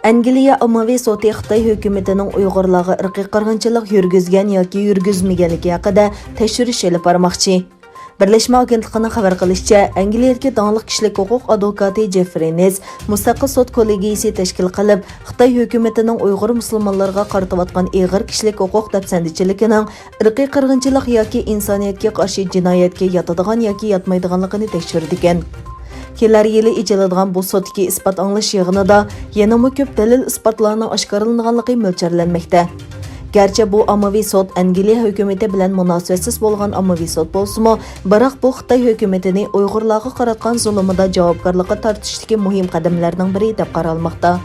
Angliya ommaviy sudi Xitoy hukumatining Uyg'urlarga irqiy qirg'inchilik yurgizgan yoki yurgizmaganligi haqida tekshirish olib bormoqchi. Birlashma agentligining xabar qilishicha, Angliyadagi donliq kishilik huquq advokati Jeffrey Ness mustaqil sud kollegiyasi tashkil qilib, Xitoy hukumatining Uyg'ur musulmonlarga qaratayotgan ig'ir kishilik huquq dafsandichiligining irqiy qirg'inchilik yoki insoniyatga qarshi jinoyatga yotadigan yoki yotmaydiganligini tekshirdi ekan. Kelar yili ijiladigan bu sudki isbot anglash yig'inida yanama ko'p dalil isbotlarning oshkorlanganligi mo'ljallanmoqda. Garchi bu ommaviy sud Angliya hukumati bilan munosabatsiz bo'lgan ommaviy sud bo'lsa-mu, biroq bu Xitoy hukumatining Uyg'urlarga qaratgan zulmida javobgarlikka tortishdagi muhim qadamlarning biri deb qaralmoqda.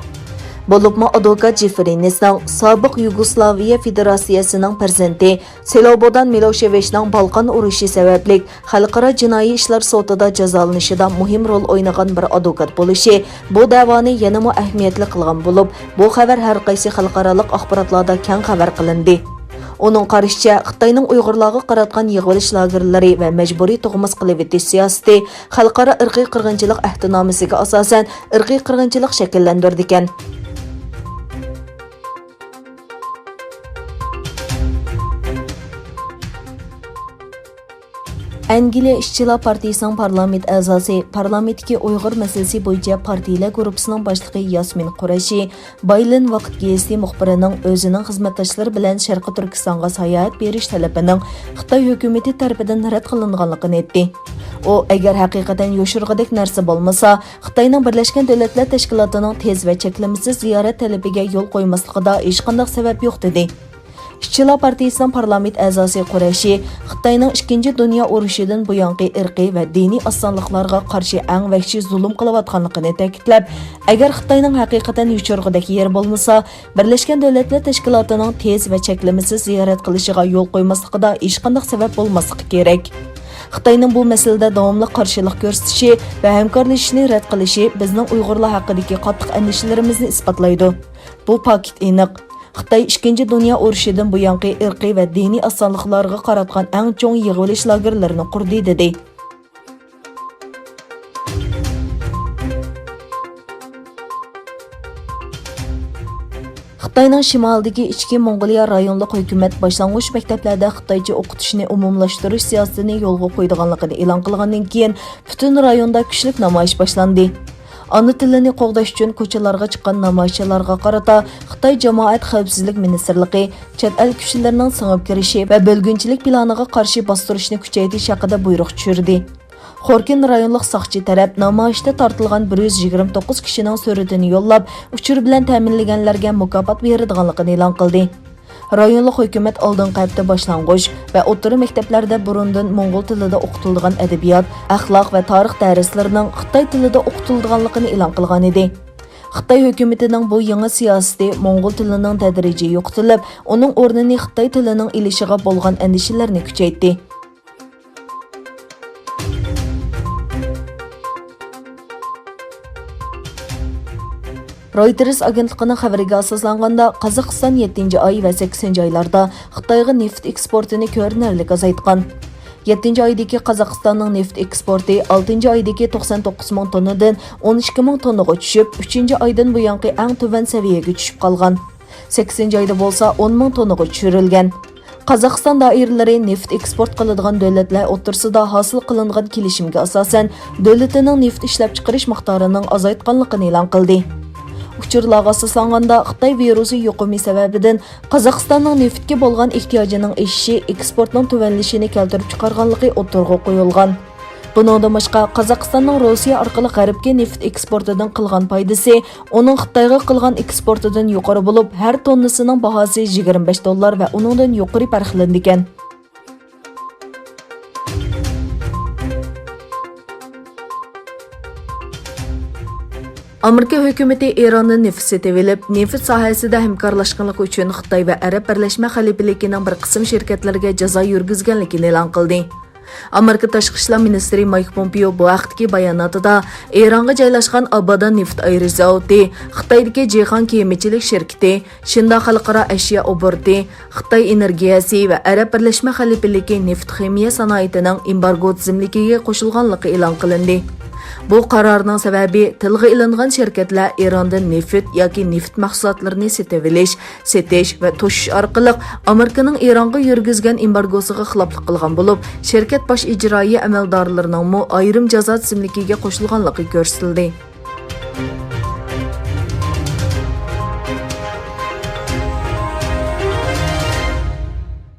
Bo'libmi advokat Jeffrey Nessning sobiq Yugoslaviya Federatsiyasining prezidenti Slobodan Miloševichning Balqon urushi sababli xalqaro jinoiy ishlar sudida jazolanishida muhim rol o'ynagan bir advokat bo'lishi bu da'voni yanada ahamiyatli qilgan bo'lib, bu xabar har qaysi xalqaro axborotlarda keng xabar qilindi. Onun qarashicha, Xitoyning Uyg'urlarga qaratgan yig'ilish lagerlari va majburiy tug'mas qilib etish siyosati xalqaro irqiy qirg'inchilik ahdnomasiga asosan irqiy qirg'inchilik shakllantirdi ekan. Angliya İşçilar Partiyasining parlament a'zosi, parlamentdagi Uyg'ur masalasi bo'yicha partiyalar guruhining boshlig'i Yasmin Qurashi, Baylen vaqt gazeti muxbirining o'zining xizmatdoshlari bilan Sharqi Turkistonga sayohat berish talabining Xitoy hukumati tomonidan rad qilinganligini aytdi. U agar haqiqatan yoshirg'idek narsa bo'lmasa, Xitoyning Birlashgan Davlatlar Tashkilotining tez va cheklamasiz ziyorat talabiga yo'l qo'ymasligida hech qanday sabab yo'q dedi. İşçilar Partiyasining parlament a'zosi Qurashi Xitoyning 2 dunyo urushidan buyongi irqiy va diniy osonliklarga qarshi eng vahshiy zulm qilayotganligini ta'kidlab, agar Xitoyning haqiqatan yo'chirg'idek yer bo'lmasa, Birlashgan Davlatlar Tashkilotining tez va cheklamasiz ziyorat qilishiga yo'l qo'ymasligida hech qanday sabab bo'lmasligi kerak. Xitoyning bu masalada davomli qarshilik ko'rsatishi va hamkorlashishni rad qilishi bizning Uyg'urlar haqidagi qattiq andishalarimizni isbotlaydi. Bu paket aniq. Xitoy 2 dunyo urushidan buyongi irqiy va diniy osonliklarga qaratgan eng cho'ng yig'ilish lagerlarini qurdi dedi. Xitoyning shimolidagi ichki Mongoliya rayonlik hukumat boshlang'ich maktablarda Xitoycha o'qitishni umumlashtirish siyosatini yo'lga qo'yganligini e'lon qilgandan keyin butun rayonda kuchli namoyish boshlandi. Ana tilini qo'g'dash uchun ko'chalarga chiqqan namoyishchilarga qarata Xitoy jamoat xavfsizlik ministrligi chet el kuchlarining singib kirishi va bo'lgunchilik planiga qarshi bostirishni kuchaytirish haqida buyruq tushirdi. Xorkin rayonlik soqchi taraf namoyishda tortilgan 129 kishining suratini yo'llab, uchur bilan ta'minlanganlarga mukofot beradiganligini e'lon qildi. Rayonlik hukumat oldingi hafta boshlang'ich va o'rta maktablarda burundan Mo'ng'ul tilida o'qitiladigan adabiyot, axloq va tarix darslarining Xitoy tilida o'qitiladiganligini e'lon qilgan edi. Xitoy hukumatining bu yangi siyosati Mo'ng'ul tilining tadrijiy yo'qitilib, uning o'rnini Xitoy tilining ilishiga bo'lgan andishalarni kuchaytirdi. Reuters agentligining xabariga asoslanganda Qozog'iston 7-oy va 8-oylarda Xitoyga neft eksportini ko'rinarli azaytgan. 7-oydagi Qozog'istonning neft eksporti 6-oydagi 99 ming tonnadan 12 ming tonnaga tushib, 3-oydan buyongi eng tuvan saviyaga tushib qolgan. 8-oyda bo'lsa 10 ming tonnaga tushirilgan. Qozog'iston doiralari neft eksport qiladigan davlatlar o'rtasida hosil qilingan kelishimga asosan davlatining neft ishlab chiqarish miqdorining azaytganligini e'lon qildi. Uchurlarga asoslanganda Xitoy virusi yuqumi sababidan Qozog'istonning neftga bo'lgan ehtiyojining eshishi eksportning tuvanlashini keltirib chiqarganligi o'tirg'a qo'yilgan. Buningdan boshqa Qozog'istonning Rossiya orqali G'arbga neft eksportidan qilgan foydasi uning Xitoyga qilgan eksportidan yuqori bo'lib, har tonnasining bahosi $25 va uningdan yuqori farqlandi ekan. Amerika hukumati Eronning neft setib olib, neft sohasida hamkorlashganlik uchun Xitoy va Arab Birlashma Xalifaligining bir qism shirkatlarga jazo yurgizganligini e'lon qildi. Amerika Tashqi ishlar ministri Mike Pompeo bu vaqtdagi bayonotida Eronga joylashgan Abadan neft ayirish zavodi, Xitoydagi Jihon kemachilik shirkati, Shinda xalqaro ashyo oborti, Xitoy energiyasi va Arab Birlashma Xalifaligi neft ximiya sanoatining embargo tizimligiga qo'shilganligi e'lon qilindi. Bu qarorning sababi tilga ilingan şirketlar Erondan neft yoki neft mahsulotlarini setish va to'shish orqali Amerikaning Eronga yurgizgan embargosiga xiloflik qilgan bo'lib, shirkat bosh ijroiya amaldorlarining ayrim jazo tizimligiga qo'shilganligi ko'rsatildi.